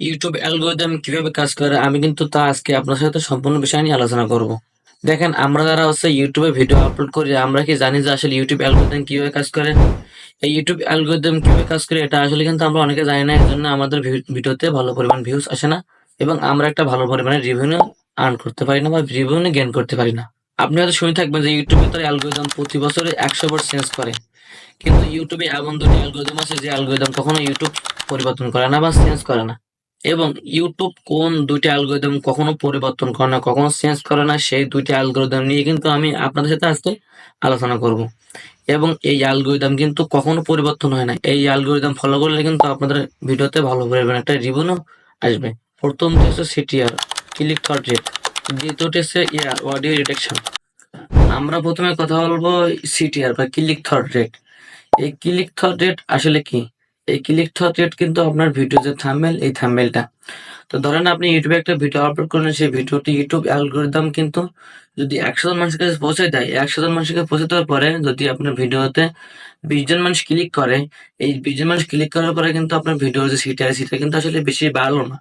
YouTube algorithm কিভাবে কাজ করে আমি কিন্তু তা আজকে আপনার সাথে সম্পূর্ণ বিষয় নিয়ে আলোচনা করব। দেখেন আমরা যারা ইউটিউবে ভিডিও আপলোড করি আমরা কি জানি যে আসলে ইউটিউব অ্যালগরিদম কিভাবে কাজ করে? এই ইউটিউব অ্যালগরিদম কিভাবে কাজ করে এটা আসলে কিন্তু আমরা অনেকে জানি না। এজন্য আমাদের ভিডিওতে ভালো পরিমাণ ভিউজ আসে না এবং আমরা একটা ভালো পরিমাণে রেভিনিউ আর্ন করতে পারি না বা রেভিনিউ গেইন করতে পারি না। আপনি হয়তো শুনে থাকবেন যে ইউটিউবে তার অ্যালগরিদম প্রতি বছরে 100 বার চেঞ্জ করে। কিন্তু ইউটিউবে এমন দুটি অ্যালগরিদম আছে যে অ্যালগরিদম কখনো ইউটিউব পরিবর্তন করে না বা চেঞ্জ করে না। এবং ইউটিউব কোন দুইটা অ্যালগরিদম কখনো পরিবর্তন করে না, কখনো চেঞ্জ করে না, সেই দুইটা অ্যালগরিদম নিয়ে কিন্তু আমি আপনাদের সাথে আজকে আলোচনা করব। এবং এই অ্যালগরিদম কিন্তু কখনো পরিবর্তন হয় না। এই অ্যালগরিদম ফলো করলে কিন্তু আপনাদের ভিডিওতে ভালো পরিমাণ একটা রিভিউ আসবে। প্রথমটি হচ্ছে সিটিআর, ক্লিক থ্রু রেট। দ্বিতীয়টি হচ্ছে অডিও ডিটেকশন। আমরা প্রথমে কথা বলবো সিটিআর বা ক্লিক থ্রু রেট। এই ক্লিক থ্রু রেট আসলে কি? এই ক্লিক থ্রু রেট কিন্তু আপনার ভিডিও যে থাম্বনেল, এই থাম্বনেলটা। তো ধরেন আপনি ইউটিউবে একটা ভিডিও আপলোড করলেন, সেই ভিডিওটি ইউটিউব অ্যালগরিদম কিন্তু যদি 100 জন মানুষের কাছে পৌঁছে দেয়, 100 জন মানুষের কাছে পৌঁছে দেওয়ার পরে যদি আপনার ভিডিওতে 20 জন মানুষ ক্লিক করে, এই 20 জন মানুষ ক্লিক করার পরে কিন্তু আপনার ভিডিওর যে সিটিআর, সেটা কিন্তু আসলে বেশি বাড়লো না।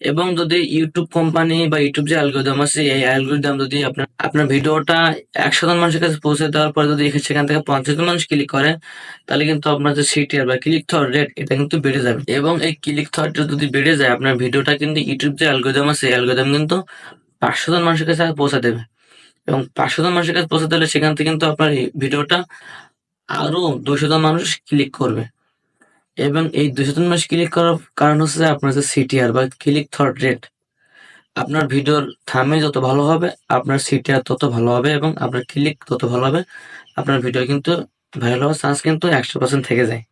এবং যদি ইউটিউব কোম্পানি বা ইউটিউব যে অ্যালগরিদম আছে, এই অ্যালগরিদম যদি আপনার ভিডিওটা 100 জন মানুষের কাছে পৌঁছে দেওয়ার পরে যদি সেখান থেকে 50 জন মানুষ ক্লিক করে, তাহলে কিন্তু আপনার যে সিটিআর বা ক্লিক থ্রু রেট এটা কিন্তু বেড়ে যাবে। এবং এই ক্লিক থ্রু রেট যদি বেড়ে যায়, আপনার ভিডিওটা কিন্তু ইউটিউব যে অ্যালগরিদম আছে, অ্যালগরিদম কিন্তু 500 জন মানুষের কাছে পৌঁছে দেবে। এবং 500 জন মানুষের কাছে পৌঁছে দিলে সেখান থেকে কিন্তু আপনার এই ভিডিওটা আরো 200 জন মানুষ ক্লিক করবে। এবং এই 200 জন মানুষ ক্লিক করার কারণ হচ্ছে যে আপনার যে সিটিআর বা ক্লিক থ্রু রেট। আপনার ভিডিওর থাম্বনেল যত ভালো হবে, আপনার সিটিআর তত ভালো হবে এবং আপনার ক্লিক তত ভালো হবে। আপনার ভিডিও কিন্তু ভাইরাল হওয়ার চান্স কিন্তু 100% থেকে যায়।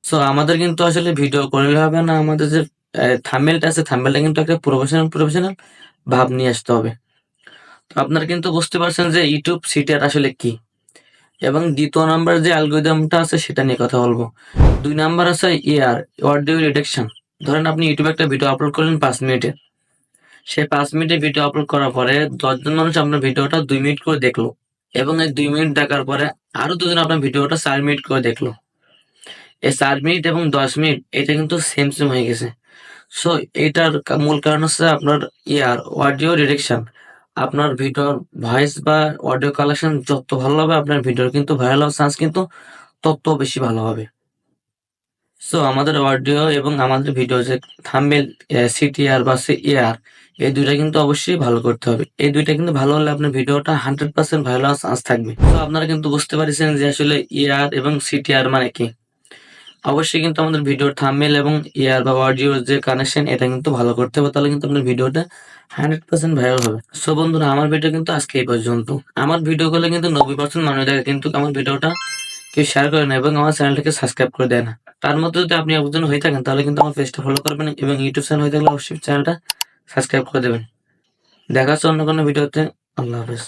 সো আমাদের কিন্তু আসলে ভিডিও করলে হবে না, আমাদের যে থাম্বনেলটা আছে, থাম্বনেলটা কিন্তু একটা প্রফেশনাল ভাব নিয়ে আসতে হবে। তো আপনারা কিন্তু বুঝতে পারছেন যে ইউটিউব সিটিআর আসলে কি। এবং দ্বিতীয় নাম্বার যে অ্যালগরিদমটা আছে সেটা নিয়ে কথা বলবো। 2 নাম্বার আছে অডিও ডিটেকশন। ধরেন আপনি ইউটিউবে একটা ভিডিও আপলোড করলেন 5 মিনিটের। সেই 5 মিনিটের ভিডিও আপলোড করার পরে 10 জন মানুষ আপনার ভিডিওটা 2 মিনিট করে দেখলো। এবং এই 2 মিনিট দেখার পরে আরো 2 জন আপনার ভিডিওটা 4 মিনিট করে দেখলো। এই 4 মিনিট এবং 10 মিনিট এটা কিন্তু সেম হয়ে গেছে। সো এটার মূল কারণ হচ্ছে আপনার অডিও ডিটেকশন। আপনার ভিডিওর ভয়েস বা অডিও কালেকশন যত ভালো হবে, আপনার ভিডিওর কিন্তু ভাইরাল হওয়ার চান্স কিন্তু তত বেশি ভালো হবে। সো আমাদের অডিও এবং আমাদের ভিডিও যে থাম্বনেল, সিটিআর বা এআর, এই ২ টা কিন্তু অবশ্যই ভালো করতে হবে। এই ২ টা কিন্তু ভালো হলে আপনার ভিডিওটা 100% ভাইরাল হওয়ার চান্স থাকবে। তো আপনারা কিন্তু বুঝতে পারছেন যে আসলে এআর এবং সিটিআর মানে কি? অবশ্যই কিন্তু আমাদের ভিডিওর থাম্বনেল এবং এআর বা অডিওর যে কানেকশন এটা কিন্তু ভালো করতে হবে। তাহলে কিন্তু আপনার ভিডিওটা 100% ভাইরাল হবে। সো বন্ধুরা, আমার ভিডিও কিন্তু আজকে এই পর্যন্ত। আমার ভিডিওগুলো কিন্তু 90% মানুষ দেখে, কিন্তু আমার ভিডিওটা কেউ শেয়ার করে না এবং আমার চ্যানেলটাকে সাবস্ক্রাইব করে দেয় না। তার মধ্যে যদি আপনি একজন হয়ে থাকেন তাহলে কিন্তু আমার পেজটা ফলো করবেন এবং ইউটিউব চ্যানেল হয়ে থাকলে অবশ্যই চ্যানেলটা সাবস্ক্রাইব করে দেবেন। দেখা হচ্ছে অন্য কোনো ভিডিওতে। আল্লাহ হাফেজ।